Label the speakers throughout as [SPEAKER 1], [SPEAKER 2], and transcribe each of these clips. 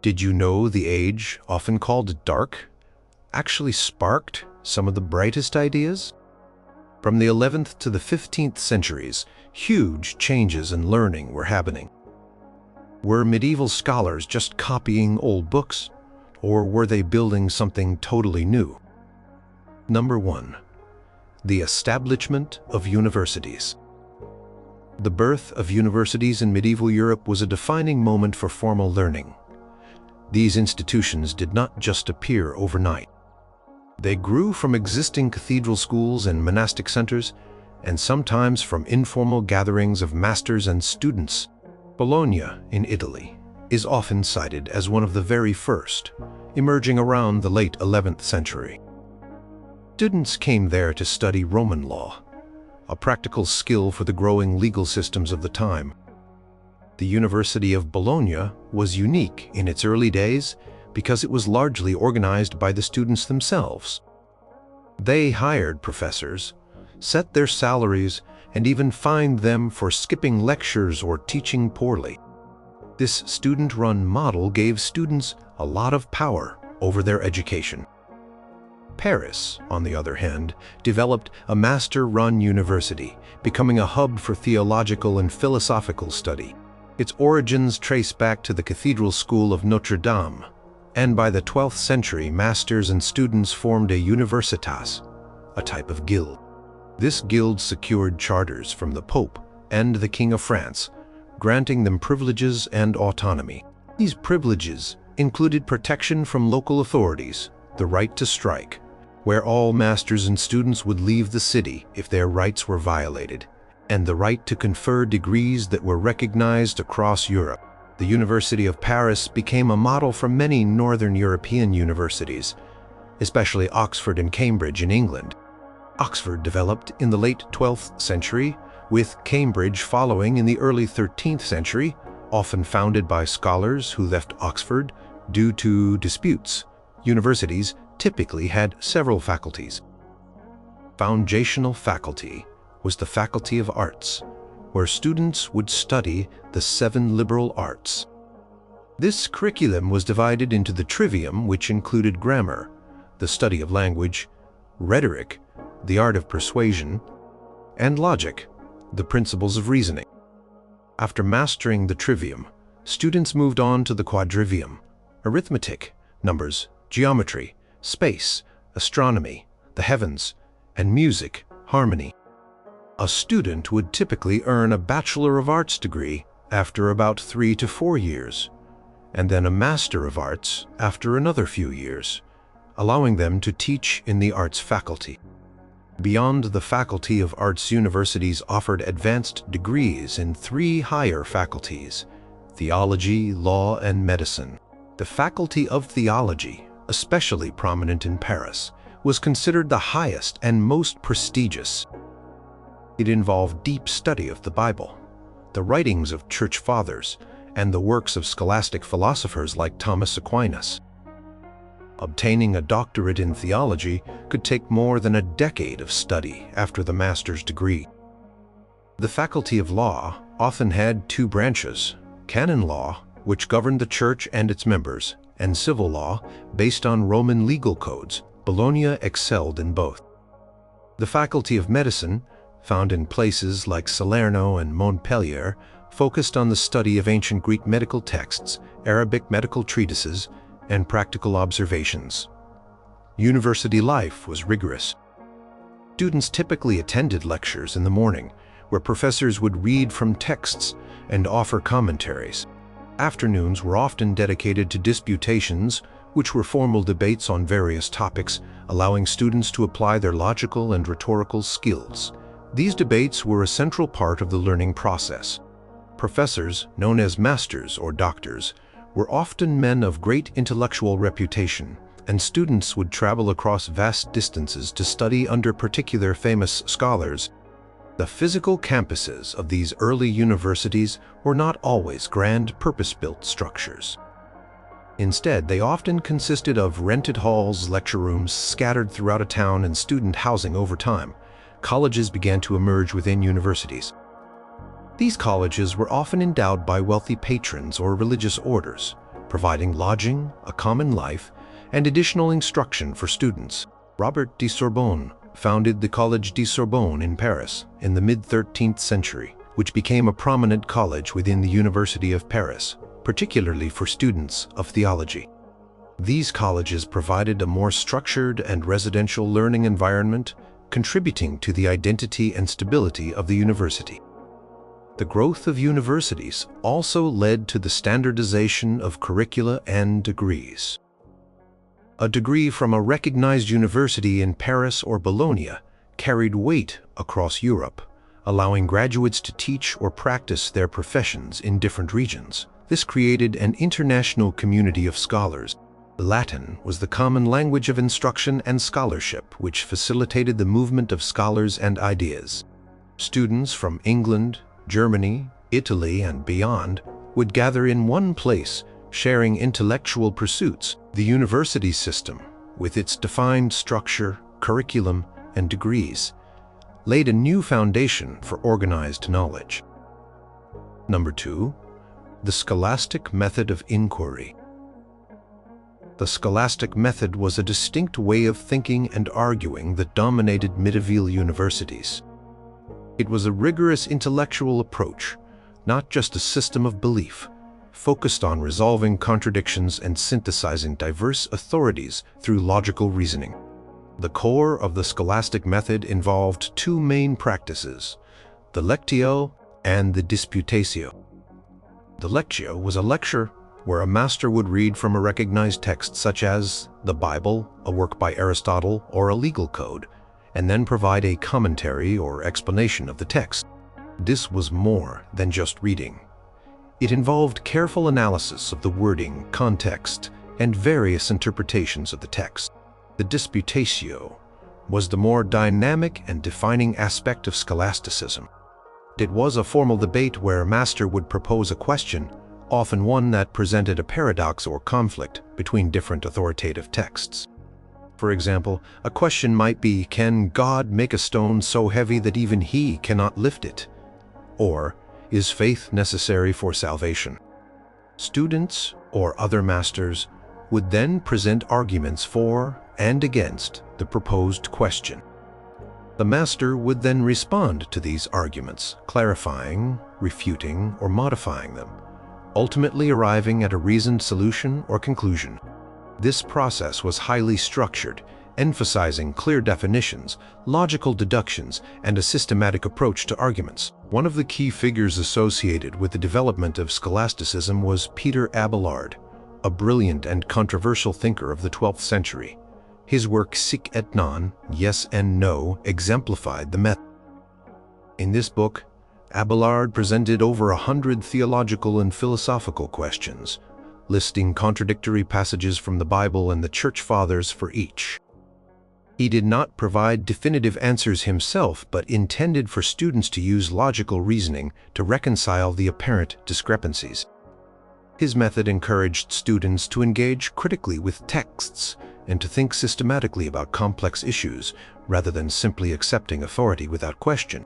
[SPEAKER 1] Did you know the age, often called dark, actually sparked some of the brightest ideas? From the 11th to the 15th centuries, huge changes in learning were happening. Were medieval scholars just copying old books, or were they building something totally new? Number 1. The establishment of universities. The birth of universities in medieval Europe was a defining moment for formal learning. These institutions did not just appear overnight. They grew from existing cathedral schools and monastic centers, and sometimes from informal gatherings of masters and students. Bologna, in Italy, is often cited as one of the very first, emerging around the late 11th century. Students came there to study Roman law, a practical skill for the growing legal systems of the time. The University of Bologna was unique in its early days because it was largely organized by the students themselves. They hired professors, set their salaries, and even fined them for skipping lectures or teaching poorly. This student-run model gave students a lot of power over their education. Paris, on the other hand, developed a master-run university, becoming a hub for theological and philosophical study. Its origins trace back to the Cathedral School of Notre Dame, and by the 12th century, masters and students formed a universitas, a type of guild. This guild secured charters from the Pope and the King of France, granting them privileges and autonomy. These privileges included protection from local authorities, the right to strike, where all masters and students would leave the city if their rights were violated, and the right to confer degrees that were recognized across Europe. The University of Paris became a model for many Northern European universities, especially Oxford and Cambridge in England. Oxford developed in the late 12th century, with Cambridge following in the early 13th century, often founded by scholars who left Oxford due to disputes. Universities typically had several faculties. Foundational faculty was the Faculty of Arts, where students would study the 7 liberal arts. This curriculum was divided into the trivium, which included grammar, the study of language, rhetoric, the art of persuasion, and logic, the principles of reasoning. After mastering the trivium, students moved on to the quadrivium, arithmetic, numbers, geometry, space, astronomy, the heavens, and music, harmony. A student would typically earn a Bachelor of Arts degree after about 3 to 4 years, and then a Master of Arts after another few years, allowing them to teach in the arts faculty. Beyond the Faculty of Arts, universities offered advanced degrees in 3 higher faculties: theology, law, and medicine. The Faculty of Theology, especially prominent in Paris, was considered the highest and most prestigious. It involved deep study of the Bible, the writings of church fathers, and the works of scholastic philosophers like Thomas Aquinas. Obtaining a doctorate in theology could take more than a decade of study after the master's degree. The Faculty of Law often had 2 branches: canon law, which governed the church and its members, and civil law, based on Roman legal codes. Bologna excelled in both. The Faculty of Medicine, found in places like Salerno and Montpellier, focused on the study of ancient Greek medical texts, Arabic medical treatises, and practical observations. University life was rigorous. Students typically attended lectures in the morning, where professors would read from texts and offer commentaries. Afternoons were often dedicated to disputations, which were formal debates on various topics, allowing students to apply their logical and rhetorical skills. These debates were a central part of the learning process. Professors, known as masters or doctors, were often men of great intellectual reputation, and students would travel across vast distances to study under particular famous scholars. The physical campuses of these early universities were not always grand, purpose-built structures. Instead, they often consisted of rented halls, lecture rooms scattered throughout a town, and student housing. Over time, colleges began to emerge within universities. These colleges were often endowed by wealthy patrons or religious orders, providing lodging, a common life, and additional instruction for students. Robert de Sorbonne founded the Collège de Sorbonne in Paris in the mid-13th century, which became a prominent college within the University of Paris, particularly for students of theology. These colleges provided a more structured and residential learning environment, contributing to the identity and stability of the university. The growth of universities also led to the standardization of curricula and degrees. A degree from a recognized university in Paris or Bologna carried weight across Europe, allowing graduates to teach or practice their professions in different regions. This created an international community of scholars. Latin was the common language of instruction and scholarship, which facilitated the movement of scholars and ideas. Students from England, Germany, Italy, and beyond would gather in one place, sharing intellectual pursuits. The university system, with its defined structure, curriculum, and degrees, laid a new foundation for organized knowledge. Number 2, the scholastic method of inquiry. The scholastic method was a distinct way of thinking and arguing that dominated medieval universities. It was a rigorous intellectual approach, not just a system of belief, focused on resolving contradictions and synthesizing diverse authorities through logical reasoning. The core of the scholastic method involved two main practices, the lectio and the disputatio. The lectio was a lecture where a master would read from a recognized text such as the Bible, a work by Aristotle, or a legal code, and then provide a commentary or explanation of the text. This was more than just reading. It involved careful analysis of the wording, context, and various interpretations of the text. The disputatio was the more dynamic and defining aspect of scholasticism. It was a formal debate where a master would propose a question, often one that presented a paradox or conflict between different authoritative texts. For example, a question might be, can God make a stone so heavy that even he cannot lift it? Or, is faith necessary for salvation? Students or other masters would then present arguments for and against the proposed question. The master would then respond to these arguments, clarifying, refuting, or modifying them, ultimately arriving at a reasoned solution or conclusion. This process was highly structured, emphasizing clear definitions, logical deductions, and a systematic approach to arguments. One of the key figures associated with the development of scholasticism was Peter Abelard, a brilliant and controversial thinker of the 12th century. His work Sic et Non, Yes and No, exemplified the method. In this book, Abelard presented over 100 theological and philosophical questions, listing contradictory passages from the Bible and the Church Fathers for each. He did not provide definitive answers himself, but intended for students to use logical reasoning to reconcile the apparent discrepancies. His method encouraged students to engage critically with texts and to think systematically about complex issues rather than simply accepting authority without question.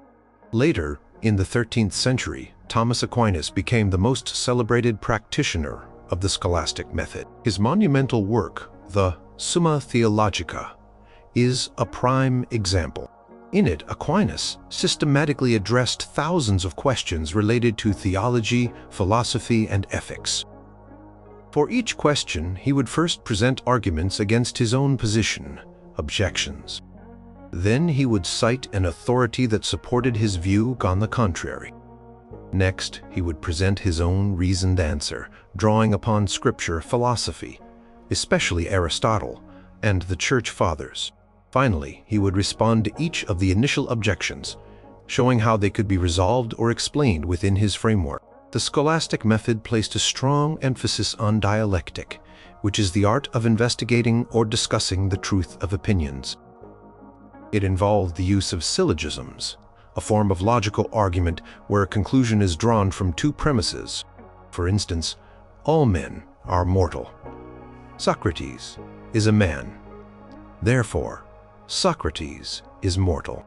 [SPEAKER 1] Later, in the 13th century, Thomas Aquinas became the most celebrated practitioner of the scholastic method. His monumental work, the Summa Theologica, is a prime example. In it, Aquinas systematically addressed thousands of questions related to theology, philosophy, and ethics. For each question, he would first present arguments against his own position, objections. Then he would cite an authority that supported his view on the contrary. Next, he would present his own reasoned answer, drawing upon scripture, philosophy, especially Aristotle, and the Church Fathers. Finally, he would respond to each of the initial objections, showing how they could be resolved or explained within his framework. The scholastic method placed a strong emphasis on dialectic, which is the art of investigating or discussing the truth of opinions. It involved the use of syllogisms, a form of logical argument where a conclusion is drawn from two premises. For instance, all men are mortal. Socrates is a man. Therefore, Socrates is mortal.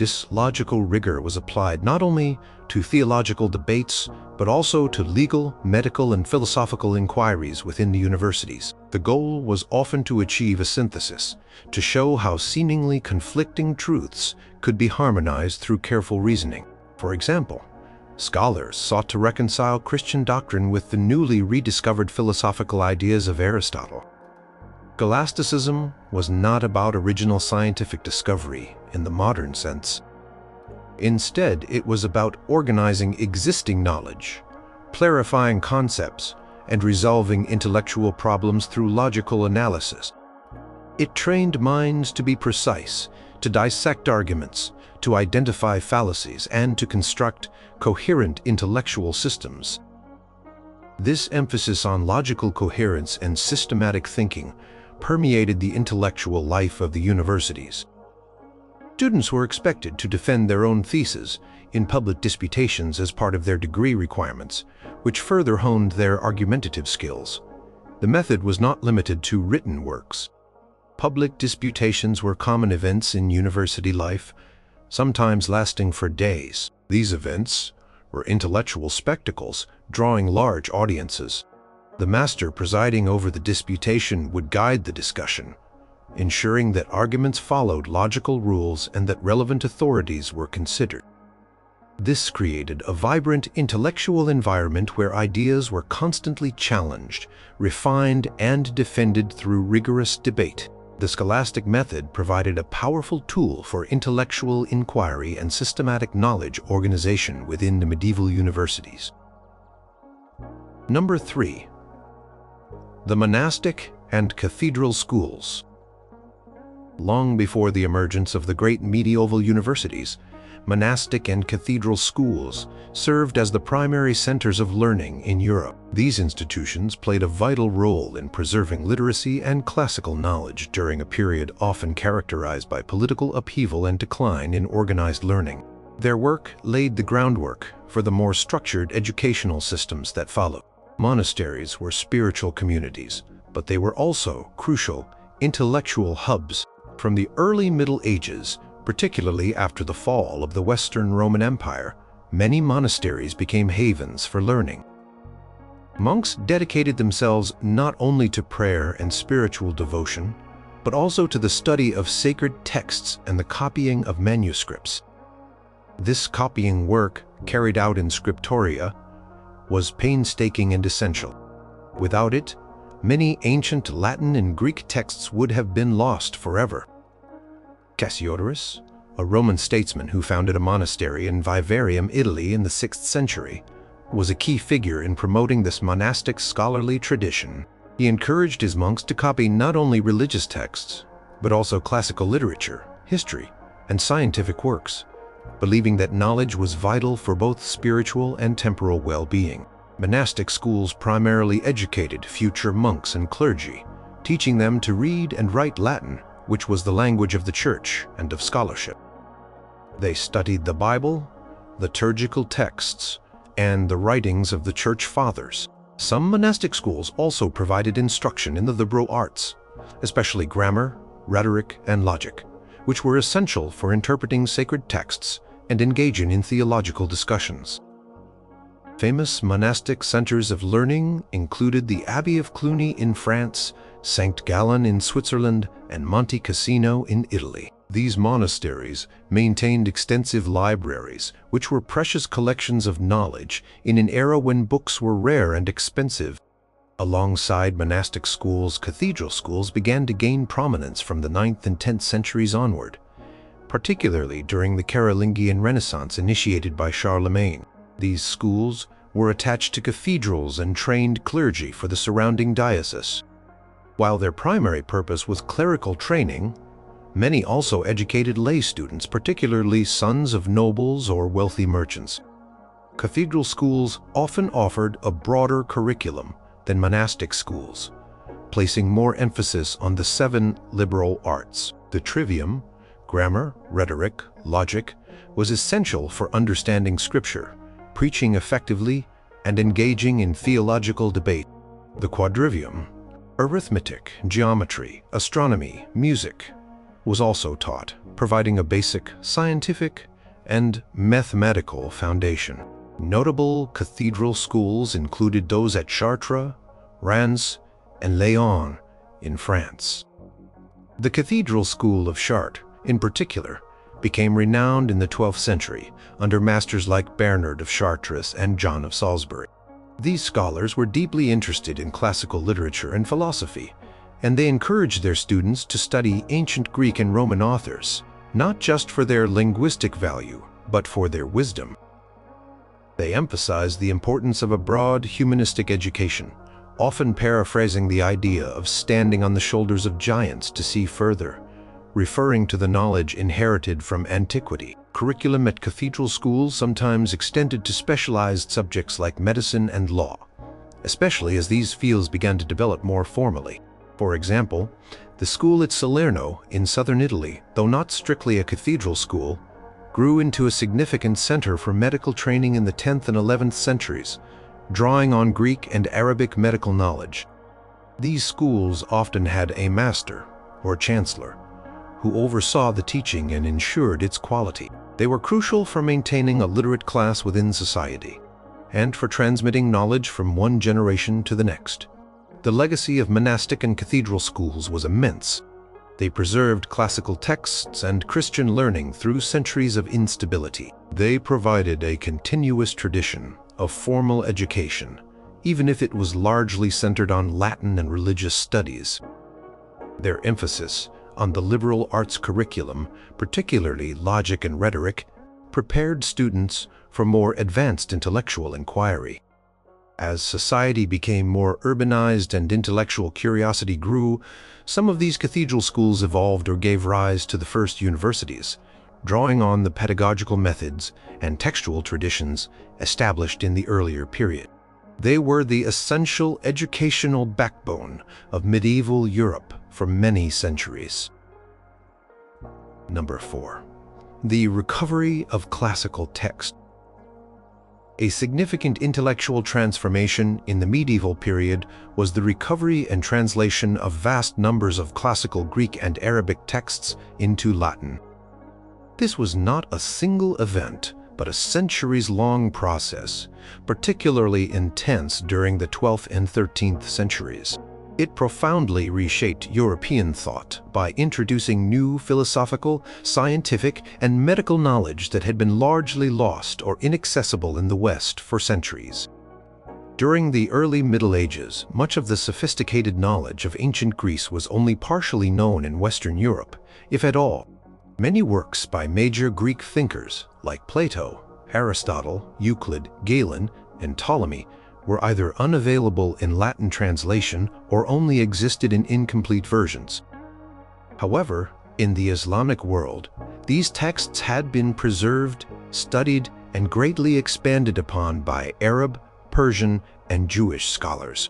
[SPEAKER 1] This logical rigor was applied not only to theological debates, but also to legal, medical, and philosophical inquiries within the universities. The goal was often to achieve a synthesis, to show how seemingly conflicting truths could be harmonized through careful reasoning. For example, scholars sought to reconcile Christian doctrine with the newly rediscovered philosophical ideas of Aristotle. Scholasticism was not about original scientific discovery in the modern sense. Instead, it was about organizing existing knowledge, clarifying concepts, and resolving intellectual problems through logical analysis. It trained minds to be precise, to dissect arguments, to identify fallacies, and to construct coherent intellectual systems. This emphasis on logical coherence and systematic thinking permeated the intellectual life of the universities. Students were expected to defend their own theses in public disputations as part of their degree requirements, which further honed their argumentative skills. The method was not limited to written works. Public disputations were common events in university life, sometimes lasting for days. These events were intellectual spectacles, drawing large audiences. The master presiding over the disputation would guide the discussion, ensuring that arguments followed logical rules and that relevant authorities were considered. This created a vibrant intellectual environment where ideas were constantly challenged, refined, and defended through rigorous debate. The scholastic method provided a powerful tool for intellectual inquiry and systematic knowledge organization within the medieval universities. Number 3. The monastic and cathedral schools. Long before the emergence of the great medieval universities, monastic and cathedral schools served as the primary centers of learning in Europe. These institutions played a vital role in preserving literacy and classical knowledge during a period often characterized by political upheaval and decline in organized learning. Their work laid the groundwork for the more structured educational systems that followed. Monasteries were spiritual communities, but they were also crucial intellectual hubs. From the early Middle Ages, particularly after the fall of the Western Roman Empire, many monasteries became havens for learning. Monks dedicated themselves not only to prayer and spiritual devotion, but also to the study of sacred texts and the copying of manuscripts. This copying work, carried out in scriptoria, was painstaking and essential. Without it, many ancient Latin and Greek texts would have been lost forever. Cassiodorus, a Roman statesman who founded a monastery in Vivarium, Italy in the 6th century, was a key figure in promoting this monastic scholarly tradition. He encouraged his monks to copy not only religious texts, but also classical literature, history, and scientific works, believing that knowledge was vital for both spiritual and temporal well-being. Monastic schools primarily educated future monks and clergy, teaching them to read and write Latin, which was the language of the church and of scholarship. They studied the Bible, liturgical texts, and the writings of the church fathers. Some monastic schools also provided instruction in the liberal arts, especially grammar, rhetoric, and logic, which were essential for interpreting sacred texts and engaging in theological discussions. Famous monastic centers of learning included the Abbey of Cluny in France, St. Gallen in Switzerland, and Monte Cassino in Italy. These monasteries maintained extensive libraries, which were precious collections of knowledge in an era when books were rare and expensive. Alongside monastic schools, cathedral schools began to gain prominence from the 9th and 10th centuries onward, particularly during the Carolingian Renaissance initiated by Charlemagne. These schools were attached to cathedrals and trained clergy for the surrounding diocese. While their primary purpose was clerical training, many also educated lay students, particularly sons of nobles or wealthy merchants. Cathedral schools often offered a broader curriculum than monastic schools, placing more emphasis on the 7 liberal arts. The trivium, grammar, rhetoric, logic, was essential for understanding scripture, preaching effectively, and engaging in theological debate. The quadrivium, arithmetic, geometry, astronomy, music, was also taught, providing a basic scientific and mathematical foundation. Notable cathedral schools included those at Chartres, Reims, and Lyon in France. The Cathedral School of Chartres, in particular, became renowned in the 12th century under masters like Bernard of Chartres and John of Salisbury. These scholars were deeply interested in classical literature and philosophy, and they encouraged their students to study ancient Greek and Roman authors, not just for their linguistic value, but for their wisdom. They emphasized the importance of a broad humanistic education, often paraphrasing the idea of standing on the shoulders of giants to see further, referring to the knowledge inherited from antiquity. Curriculum at cathedral schools sometimes extended to specialized subjects like medicine and law, especially as these fields began to develop more formally. For example, the school at Salerno in southern Italy, though not strictly a cathedral school, grew into a significant center for medical training in the 10th and 11th centuries, drawing on Greek and Arabic medical knowledge. These schools often had a master, or chancellor, who oversaw the teaching and ensured its quality. They were crucial for maintaining a literate class within society, and for transmitting knowledge from one generation to the next. The legacy of monastic and cathedral schools was immense. They preserved classical texts and Christian learning through centuries of instability. They provided a continuous tradition of formal education, even if it was largely centered on Latin and religious studies. Their emphasis on the liberal arts curriculum, particularly logic and rhetoric, prepared students for more advanced intellectual inquiry. As society became more urbanized and intellectual curiosity grew, some of these cathedral schools evolved or gave rise to the first universities, drawing on the pedagogical methods and textual traditions established in the earlier period. They were the essential educational backbone of medieval Europe for many centuries. Number 4. The recovery of classical text. A significant intellectual transformation in the medieval period was the recovery and translation of vast numbers of classical Greek and Arabic texts into Latin. This was not a single event, but a centuries-long process, particularly intense during the 12th and 13th centuries. It profoundly reshaped European thought by introducing new philosophical, scientific, and medical knowledge that had been largely lost or inaccessible in the West for centuries. During the early Middle Ages, much of the sophisticated knowledge of ancient Greece was only partially known in Western Europe, if at all. Many works by major Greek thinkers like Plato, Aristotle, Euclid, Galen, and Ptolemy were either unavailable in Latin translation or only existed in incomplete versions. However, in the Islamic world, these texts had been preserved, studied, and greatly expanded upon by Arab, Persian, and Jewish scholars.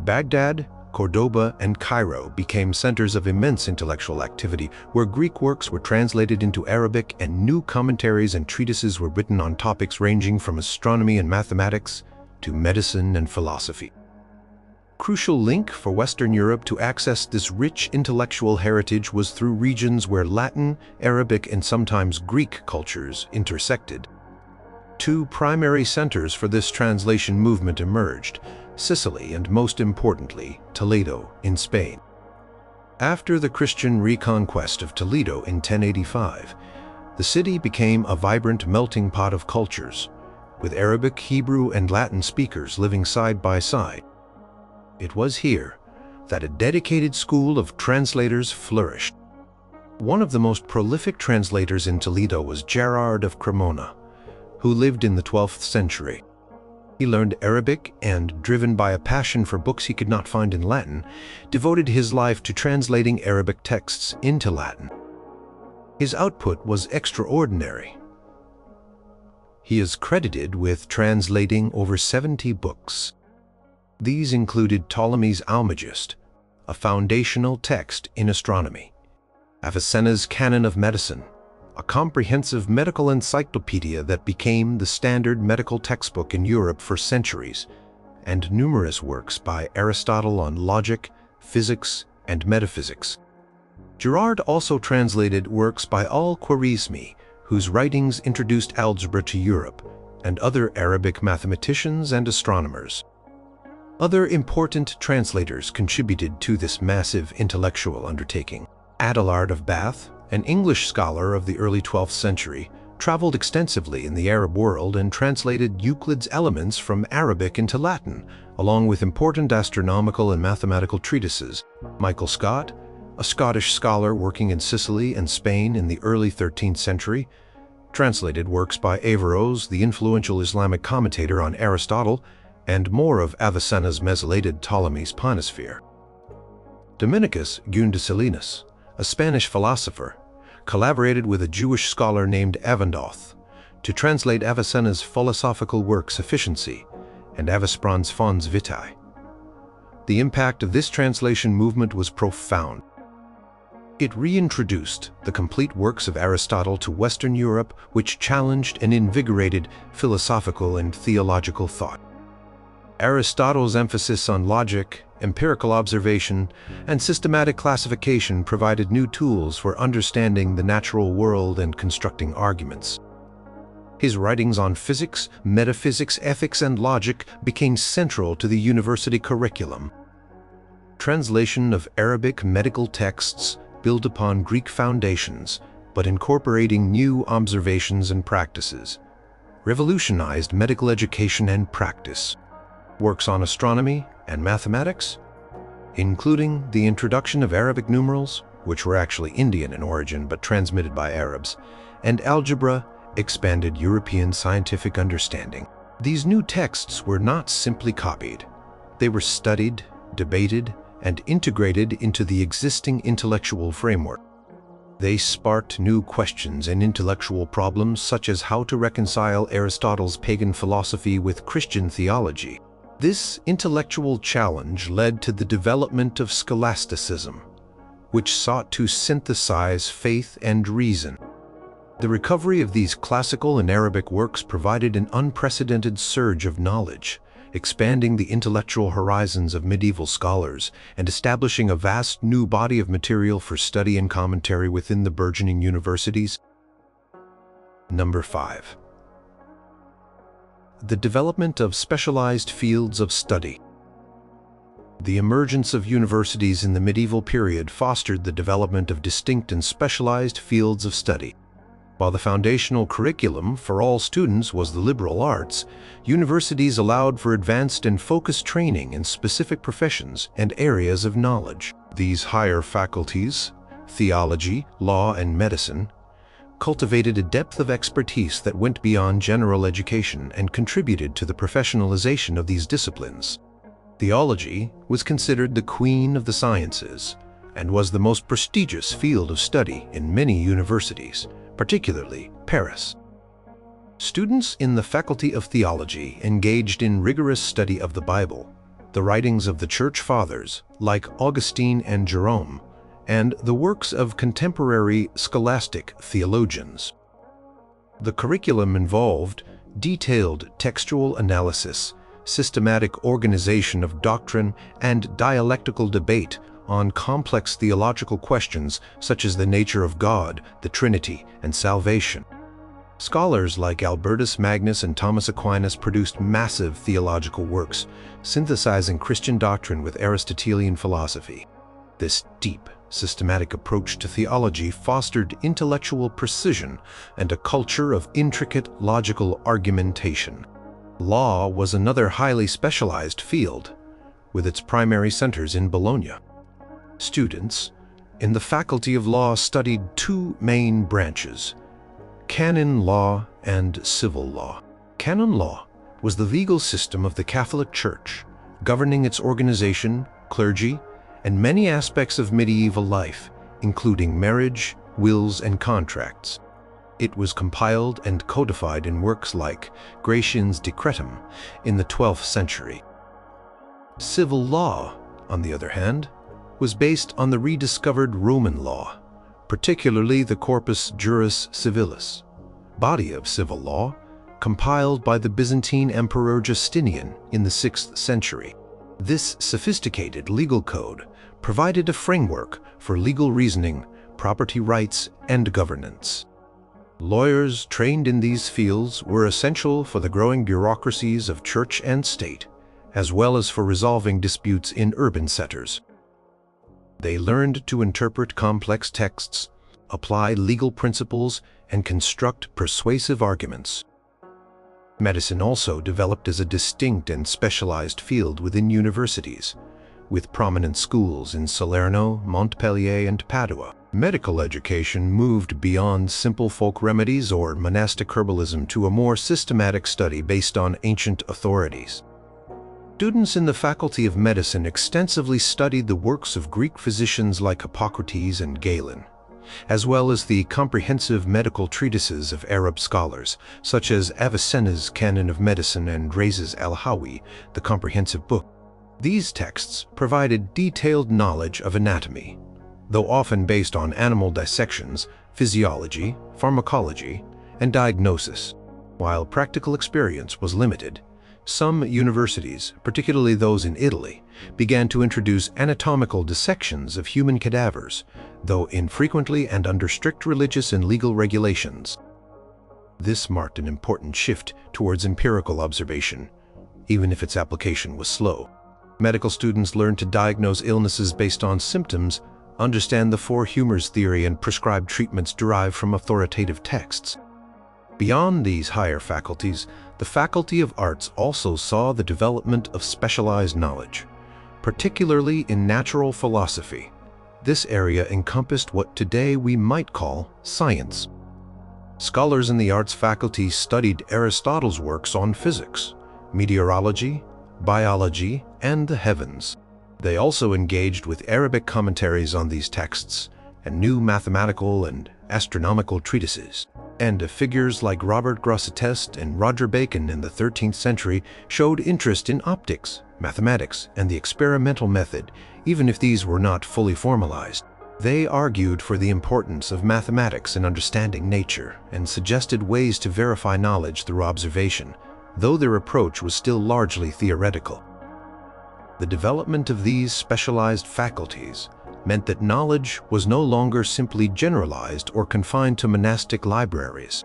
[SPEAKER 1] Baghdad, Cordoba, and Cairo became centers of immense intellectual activity, where Greek works were translated into Arabic and new commentaries and treatises were written on topics ranging from astronomy and mathematics to medicine and philosophy. Crucial link for Western Europe to access this rich intellectual heritage was through regions where Latin, Arabic, and sometimes Greek cultures intersected. Two primary centers for this translation movement emerged: Sicily and, most importantly, Toledo in Spain. After the Christian reconquest of Toledo in 1085, the city became a vibrant melting pot of cultures, with Arabic, Hebrew, and Latin speakers living side by side. It was here that a dedicated school of translators flourished. One of the most prolific translators in Toledo was Gerard of Cremona, who lived in the 12th century. He learned Arabic and, driven by a passion for books he could not find in Latin, devoted his life to translating Arabic texts into Latin. His output was extraordinary. He is credited with translating over 70 books. These included Ptolemy's Almagest, a foundational text in astronomy, Avicenna's Canon of Medicine, a comprehensive medical encyclopedia that became the standard medical textbook in Europe for centuries, and numerous works by Aristotle on logic, physics, and metaphysics. Girard also translated works by al-Khwarizmi, whose writings introduced algebra to Europe, and other Arabic mathematicians and astronomers. Other important translators contributed to this massive intellectual undertaking. Adelard of Bath, an English scholar of the early 12th century, traveled extensively in the Arab world and translated Euclid's Elements from Arabic into Latin, along with important astronomical and mathematical treatises. Michael Scott, a Scottish scholar working in Sicily and Spain in the early 13th century, translated works by Averroes, the influential Islamic commentator on Aristotle, and more of Avicenna's mesoelated Ptolemy's Planisphere. Dominicus Gundesalinus, a Spanish philosopher, collaborated with a Jewish scholar named Avendoth to translate Avicenna's philosophical work Sufficiency and Avispron's Fons Vitae. The impact of this translation movement was profound. It reintroduced the complete works of Aristotle to Western Europe, which challenged and invigorated philosophical and theological thought. Aristotle's emphasis on logic, empirical observation, and systematic classification provided new tools for understanding the natural world and constructing arguments. His writings on physics, metaphysics, ethics, and logic became central to the university curriculum. Translation of Arabic medical texts built upon Greek foundations, but incorporating new observations and practices, revolutionized medical education and practice. Works on astronomy and mathematics, including the introduction of Arabic numerals, which were actually Indian in origin but transmitted by Arabs, and algebra, expanded European scientific understanding. These new texts were not simply copied. They were studied, debated, and integrated into the existing intellectual framework. They sparked new questions and intellectual problems such as how to reconcile Aristotle's pagan philosophy with Christian theology. This intellectual challenge led to the development of scholasticism, which sought to synthesize faith and reason. The recovery of these classical and Arabic works provided an unprecedented surge of knowledge, expanding the intellectual horizons of medieval scholars and establishing a vast new body of material for study and commentary within the burgeoning universities. Number 5. The development of specialized fields of study. The emergence of universities in the medieval period fostered the development of distinct and specialized fields of study. While the foundational curriculum for all students was the liberal arts, universities allowed for advanced and focused training in specific professions and areas of knowledge. These higher faculties, theology, law, and medicine, cultivated a depth of expertise that went beyond general education and contributed to the professionalization of these disciplines. Theology was considered the queen of the sciences and was the most prestigious field of study in many universities, particularly Paris. Students in the Faculty of Theology engaged in rigorous study of the Bible, the writings of the Church Fathers like Augustine and Jerome, and the works of contemporary scholastic theologians. The curriculum involved detailed textual analysis, systematic organization of doctrine, and dialectical debate on complex theological questions such as the nature of God, the Trinity, and salvation. Scholars like Albertus Magnus and Thomas Aquinas produced massive theological works, synthesizing Christian doctrine with Aristotelian philosophy. This deep, systematic approach to theology fostered intellectual precision and a culture of intricate logical argumentation. Law was another highly specialized field, with its primary centers in Bologna. Students in the Faculty of Law studied two main branches: canon law and civil law. Canon law was the legal system of the Catholic Church, governing its organization, clergy, and many aspects of medieval life, including marriage, wills, and contracts. It was compiled and codified in works like Gratian's Decretum in the 12th century. Civil law, on the other hand, was based on the rediscovered Roman law, particularly the Corpus Juris Civilis, body of civil law, compiled by the Byzantine Emperor Justinian in the 6th century. This sophisticated legal code provided a framework for legal reasoning, property rights, and governance. Lawyers trained in these fields were essential for the growing bureaucracies of church and state, as well as for resolving disputes in urban centers. They learned to interpret complex texts, apply legal principles, and construct persuasive arguments. Medicine also developed as a distinct and specialized field within universities, with prominent schools in Salerno, Montpellier, and Padua. Medical education moved beyond simple folk remedies or monastic herbalism to a more systematic study based on ancient authorities. Students in the Faculty of Medicine extensively studied the works of Greek physicians like Hippocrates and Galen, as well as the comprehensive medical treatises of Arab scholars, such as Avicenna's Canon of Medicine and Reyes al-Hawi, the comprehensive book. These texts provided detailed knowledge of anatomy, though often based on animal dissections, physiology, pharmacology, and diagnosis. While practical experience was limited, some universities, particularly those in Italy, began to introduce anatomical dissections of human cadavers, though infrequently and under strict religious and legal regulations. This marked an important shift towards empirical observation, even if its application was slow. Medical students learned to diagnose illnesses based on symptoms, understand the four humors theory, and prescribe treatments derived from authoritative texts. Beyond these higher faculties, the Faculty of Arts also saw the development of specialized knowledge, particularly in natural philosophy. This area encompassed what today we might call science. Scholars in the arts faculty studied Aristotle's works on physics, meteorology, biology, and the heavens. They also engaged with Arabic commentaries on these texts and new mathematical and astronomical treatises. And figures like Robert Grosseteste and Roger Bacon in the 13th century showed interest in optics, mathematics, and the experimental method, even if these were not fully formalized. They argued for the importance of mathematics in understanding nature and suggested ways to verify knowledge through observation, though their approach was still largely theoretical. The development of these specialized faculties meant that knowledge was no longer simply generalized or confined to monastic libraries.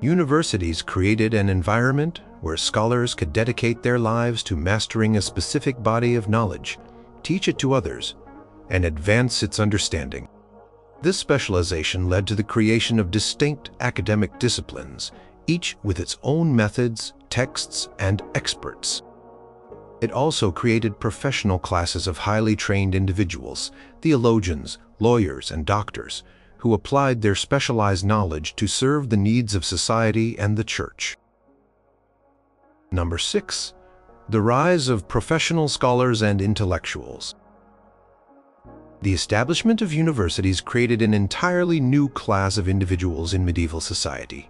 [SPEAKER 1] Universities created an environment where scholars could dedicate their lives to mastering a specific body of knowledge, teach it to others, and advance its understanding. This specialization led to the creation of distinct academic disciplines, each with its own methods, texts, and experts. It also created professional classes of highly trained individuals, theologians, lawyers, and doctors, who applied their specialized knowledge to serve the needs of society and the church. Number 6. The rise of professional scholars and intellectuals. The establishment of universities created an entirely new class of individuals in medieval society: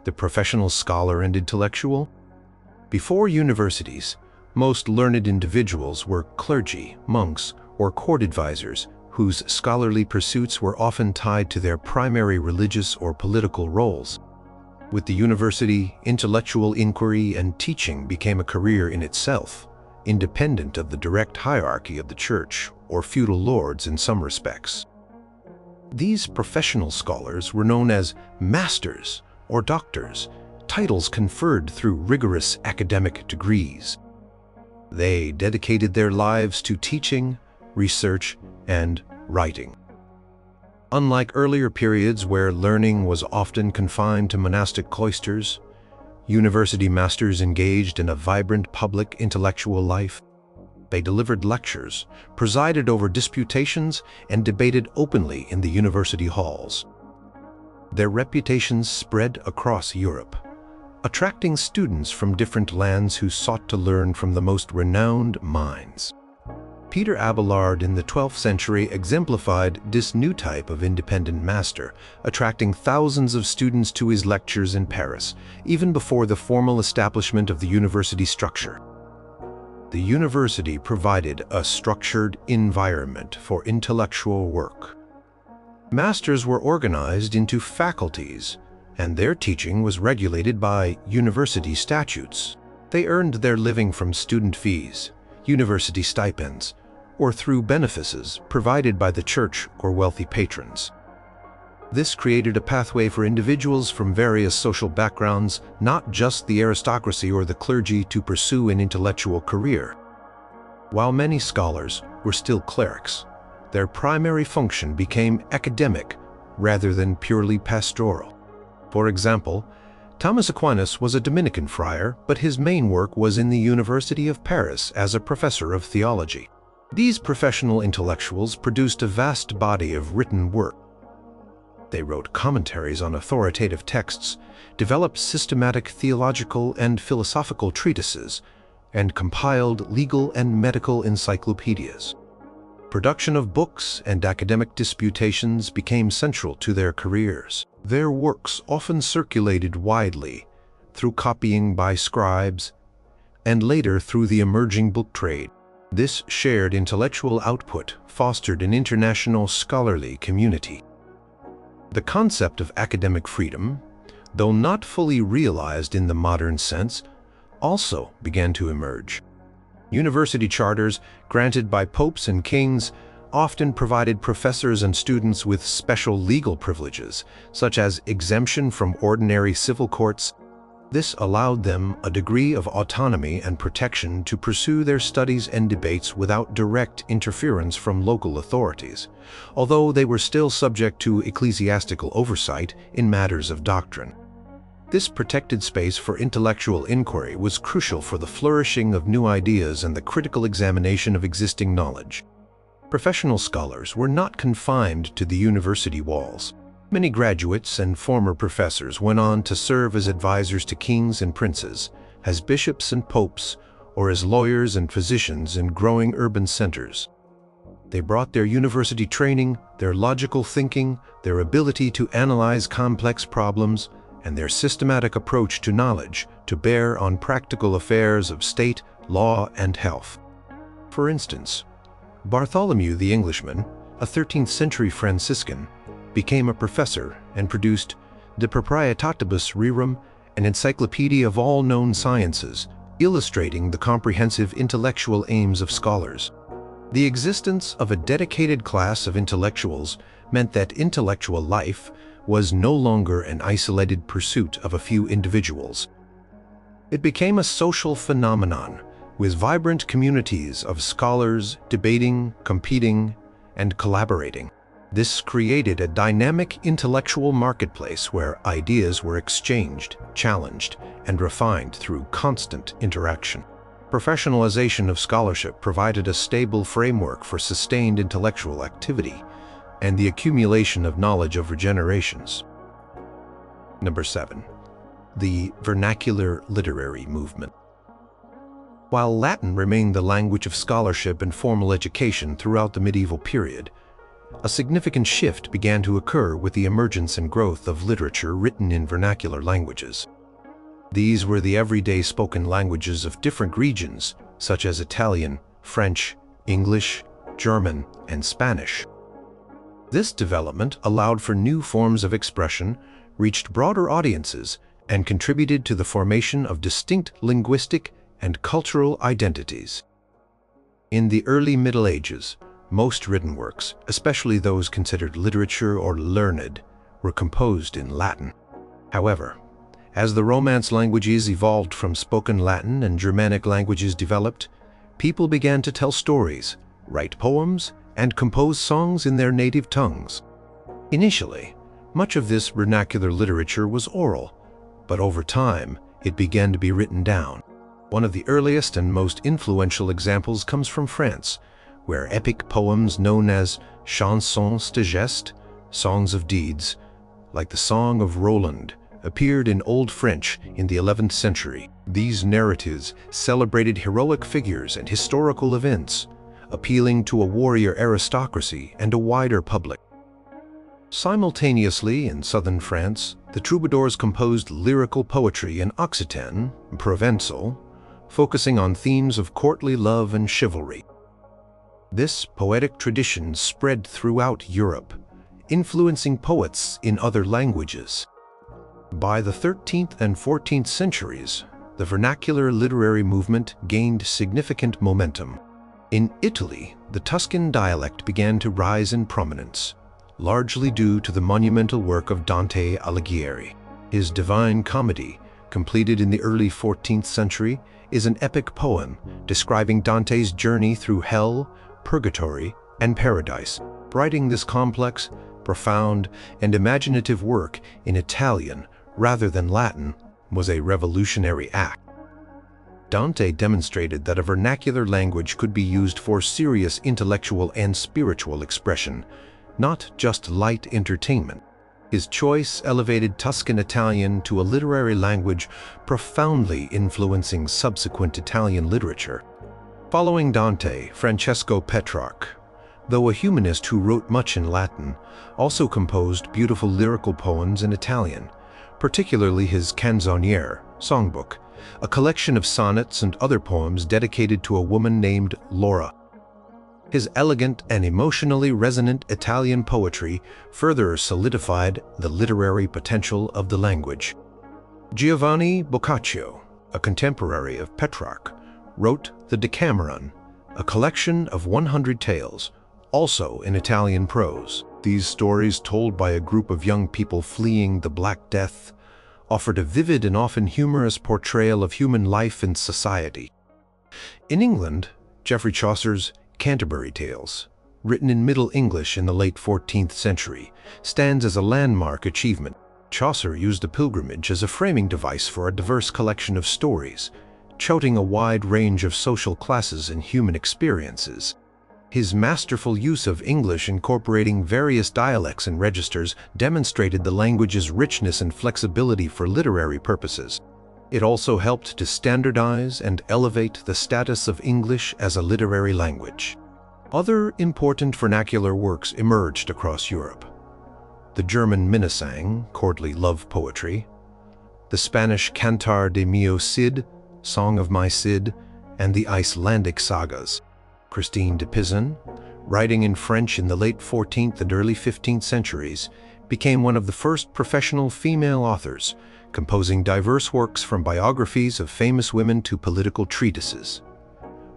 [SPEAKER 1] the professional scholar and intellectual. Before universities, most learned individuals were clergy, monks, or court advisors whose scholarly pursuits were often tied to their primary religious or political roles. With the university, intellectual inquiry and teaching became a career in itself, independent of the direct hierarchy of the church or feudal lords in some respects. These professional scholars were known as masters or doctors, titles conferred through rigorous academic degrees. They dedicated their lives to teaching, research, and writing. Unlike earlier periods where learning was often confined to monastic cloisters, university masters engaged in a vibrant public intellectual life. They delivered lectures, presided over disputations, and debated openly in the university halls. Their reputations spread across Europe, attracting students from different lands who sought to learn from the most renowned minds. Peter Abelard in the 12th century exemplified this new type of independent master, attracting thousands of students to his lectures in Paris, even before the formal establishment of the university structure. The university provided a structured environment for intellectual work. Masters were organized into faculties, and their teaching was regulated by university statutes. They earned their living from student fees, university stipends, or through benefices provided by the church or wealthy patrons. This created a pathway for individuals from various social backgrounds, not just the aristocracy or the clergy, to pursue an intellectual career. While many scholars were still clerics, their primary function became academic rather than purely pastoral. For example, Thomas Aquinas was a Dominican friar, but his main work was in the University of Paris as a professor of theology. These professional intellectuals produced a vast body of written work. They wrote commentaries on authoritative texts, developed systematic theological and philosophical treatises, and compiled legal and medical encyclopedias. Production of books and academic disputations became central to their careers. Their works often circulated widely through copying by scribes and later through the emerging book trade. This shared intellectual output fostered an international scholarly community. The concept of academic freedom, though not fully realized in the modern sense, also began to emerge. University charters granted by popes and kings often provided professors and students with special legal privileges, such as exemption from ordinary civil courts. This allowed them a degree of autonomy and protection to pursue their studies and debates without direct interference from local authorities, although they were still subject to ecclesiastical oversight in matters of doctrine. This protected space for intellectual inquiry was crucial for the flourishing of new ideas and the critical examination of existing knowledge. Professional scholars were not confined to the university walls. Many graduates and former professors went on to serve as advisors to kings and princes, as bishops and popes, or as lawyers and physicians in growing urban centers. They brought their university training, their logical thinking, their ability to analyze complex problems, and their systematic approach to knowledge to bear on practical affairs of state, law, and health. For instance, Bartholomew the Englishman, a 13th century Franciscan, became a professor and produced De Proprietatibus Rerum, an encyclopedia of all known sciences, illustrating the comprehensive intellectual aims of scholars. The existence of a dedicated class of intellectuals meant that intellectual life was no longer an isolated pursuit of a few individuals. It became a social phenomenon, with vibrant communities of scholars debating, competing, and collaborating. This created a dynamic intellectual marketplace where ideas were exchanged, challenged, and refined through constant interaction. Professionalization of scholarship provided a stable framework for sustained intellectual activity and the accumulation of knowledge over generations. Number 7. The vernacular literary movement. While Latin remained the language of scholarship and formal education throughout the medieval period, a significant shift began to occur with the emergence and growth of literature written in vernacular languages. These were the everyday spoken languages of different regions, such as Italian, French, English, German, and Spanish. This development allowed for new forms of expression, reached broader audiences, and contributed to the formation of distinct linguistic and cultural identities. In the early Middle Ages, most written works, especially those considered literature or learned, were composed in Latin. However, as the Romance languages evolved from spoken Latin and Germanic languages developed, people began to tell stories, write poems, and compose songs in their native tongues. Initially, much of this vernacular literature was oral, but over time, it began to be written down. One of the earliest and most influential examples comes from France, where epic poems known as chansons de geste, songs of deeds, like the Song of Roland, appeared in Old French in the 11th century. These narratives celebrated heroic figures and historical events, appealing to a warrior aristocracy and a wider public. Simultaneously, in southern France, the troubadours composed lyrical poetry in Occitan, Provençal, focusing on themes of courtly love and chivalry. This poetic tradition spread throughout Europe, influencing poets in other languages. By the 13th and 14th centuries, the vernacular literary movement gained significant momentum. In Italy, the Tuscan dialect began to rise in prominence, largely due to the monumental work of Dante Alighieri. His Divine Comedy, completed in the early 14th century, is an epic poem describing Dante's journey through hell, purgatory, and paradise. Writing this complex, profound, and imaginative work in Italian rather than Latin was a revolutionary act. Dante demonstrated that a vernacular language could be used for serious intellectual and spiritual expression, not just light entertainment. His choice elevated Tuscan Italian to a literary language profoundly influencing subsequent Italian literature. Following Dante, Francesco Petrarch, though a humanist who wrote much in Latin, also composed beautiful lyrical poems in Italian, particularly his Canzoniere, songbook, a collection of sonnets and other poems dedicated to a woman named Laura. His elegant and emotionally resonant Italian poetry further solidified the literary potential of the language. Giovanni Boccaccio, a contemporary of Petrarch, wrote the Decameron, a collection of 100 tales, also in Italian prose. These stories, told by a group of young people fleeing the Black Death, offered a vivid and often humorous portrayal of human life and society. In England, Geoffrey Chaucer's Canterbury Tales, written in Middle English in the late 14th century, stands as a landmark achievement. Chaucer used a pilgrimage as a framing device for a diverse collection of stories, touting a wide range of social classes and human experiences. His masterful use of English incorporating various dialects and registers demonstrated the language's richness and flexibility for literary purposes. It also helped to standardize and elevate the status of English as a literary language. Other important vernacular works emerged across Europe. The German Minnesang, courtly love poetry, the Spanish Cantar de Mio Cid, Song of My Cid, and the Icelandic sagas. Christine de Pizan, writing in French in the late 14th and early 15th centuries, became one of the first professional female authors, composing diverse works from biographies of famous women to political treatises.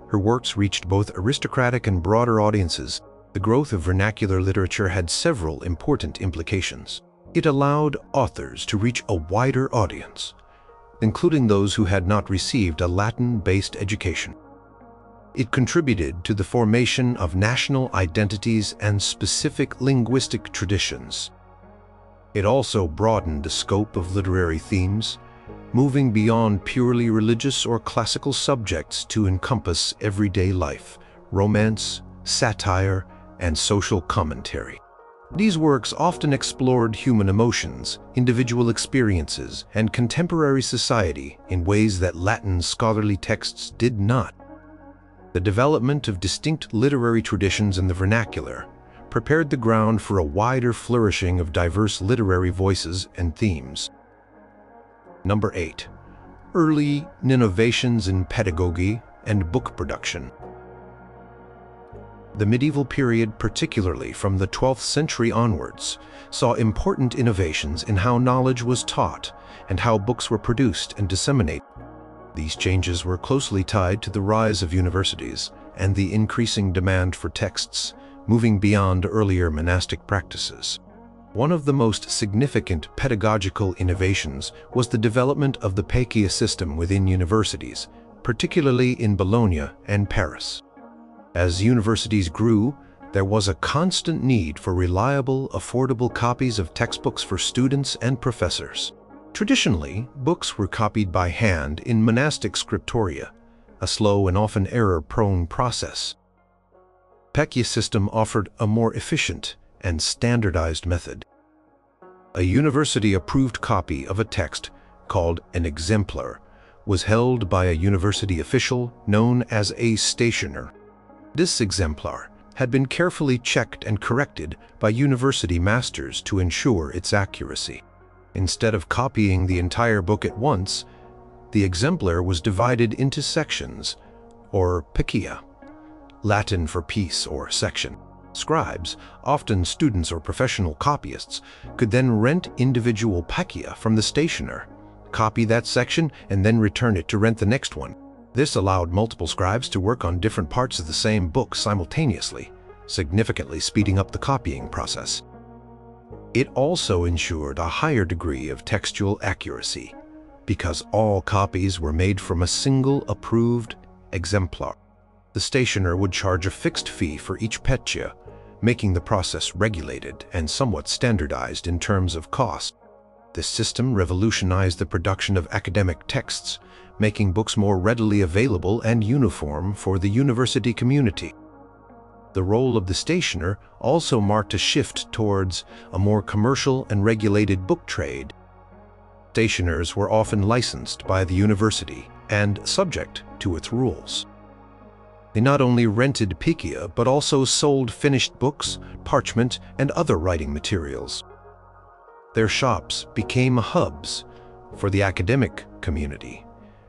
[SPEAKER 1] Her works reached both aristocratic and broader audiences. The growth of vernacular literature had several important implications. It allowed authors to reach a wider audience, including those who had not received a Latin-based education. It contributed to the formation of national identities and specific linguistic traditions. It also broadened the scope of literary themes, moving beyond purely religious or classical subjects to encompass everyday life, romance, satire, and social commentary. These works often explored human emotions, individual experiences, and contemporary society in ways that Latin scholarly texts did not. The development of distinct literary traditions in the vernacular prepared the ground for a wider flourishing of diverse literary voices and themes. Number 8. Early innovations in pedagogy and book production. The medieval period, particularly from the 12th century onwards, saw important innovations in how knowledge was taught and how books were produced and disseminated. These changes were closely tied to the rise of universities and the increasing demand for texts, moving beyond earlier monastic practices. One of the most significant pedagogical innovations was the development of the Pacchia system within universities, particularly in Bologna and Paris. As universities grew, there was a constant need for reliable, affordable copies of textbooks for students and professors. Traditionally, books were copied by hand in monastic scriptoria, a slow and often error-prone process. Pacchia system offered a more efficient and standardized method. A university-approved copy of a text, called an exemplar, was held by a university official known as a stationer. This exemplar had been carefully checked and corrected by university masters to ensure its accuracy. Instead of copying the entire book at once, the exemplar was divided into sections, or pacchia, Latin for piece or section. Scribes, often students or professional copyists, could then rent individual pacchia from the stationer, copy that section and then return it to rent the next one. This allowed multiple scribes to work on different parts of the same book simultaneously, significantly speeding up the copying process. It also ensured a higher degree of textual accuracy, because all copies were made from a single approved exemplar. The stationer would charge a fixed fee for each petya, making the process regulated and somewhat standardized in terms of cost. This system revolutionized the production of academic texts, making books more readily available and uniform for the university community. The role of the stationer also marked a shift towards a more commercial and regulated book trade. Stationers were often licensed by the university and subject to its rules. They not only rented picia, but also sold finished books, parchment, and other writing materials. Their shops became hubs for the academic community,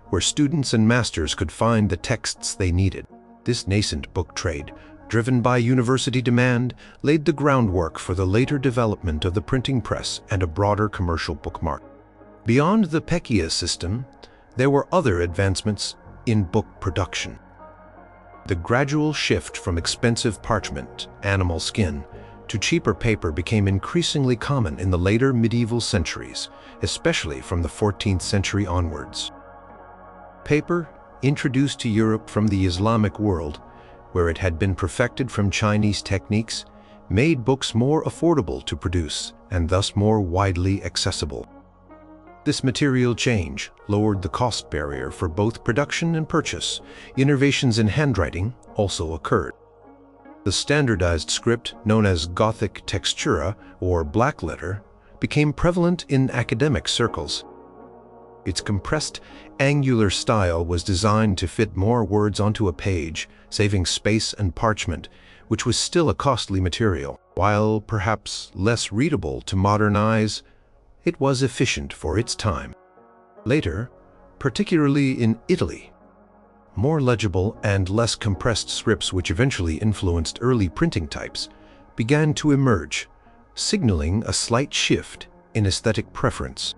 [SPEAKER 1] where students and masters could find the texts they needed. This nascent book trade, driven by university demand, laid the groundwork for the later development of the printing press and a broader commercial book market. Beyond the picia system, there were other advancements in book production. The gradual shift from expensive parchment, animal skin, to cheaper paper became increasingly common in the later medieval centuries, especially from the 14th century onwards. Paper, introduced to Europe from the Islamic world, where it had been perfected from Chinese techniques, made books more affordable to produce and thus more widely accessible. This material change lowered the cost barrier for both production and purchase. Innovations in handwriting also occurred. The standardized script, known as Gothic textura or black letter, became prevalent in academic circles. Its compressed, angular style was designed to fit more words onto a page, saving space and parchment, which was still a costly material. While perhaps less readable to modern eyes, it was efficient for its time. Later, particularly in Italy, more legible and less compressed scripts, which eventually influenced early printing types, began to emerge, signaling a slight shift in aesthetic preference.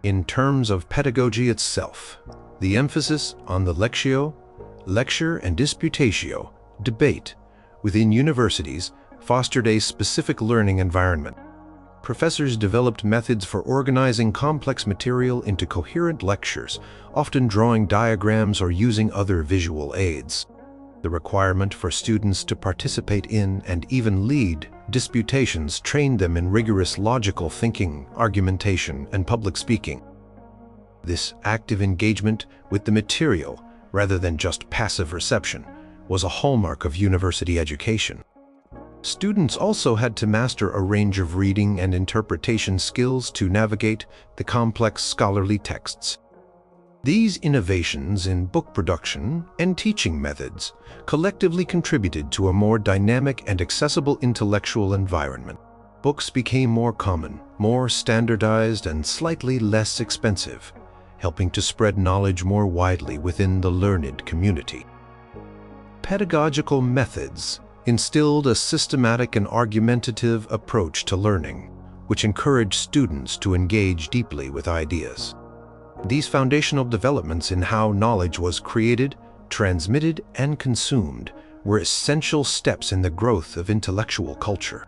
[SPEAKER 1] In terms of pedagogy itself, the emphasis on the lectio, lecture, and disputatio, debate, within universities fostered a specific learning environment. Professors developed methods for organizing complex material into coherent lectures, often drawing diagrams or using other visual aids. The requirement for students to participate in and even lead disputations trained them in rigorous logical thinking, argumentation, and public speaking. This active engagement with the material, rather than just passive reception, was a hallmark of university education. Students also had to master a range of reading and interpretation skills to navigate the complex scholarly texts. These innovations in book production and teaching methods collectively contributed to a more dynamic and accessible intellectual environment. Books became more common, more standardized, and slightly less expensive, helping to spread knowledge more widely within the learned community. Pedagogical methods instilled a systematic and argumentative approach to learning, which encouraged students to engage deeply with ideas. These foundational developments in how knowledge was created, transmitted, and consumed were essential steps in the growth of intellectual culture.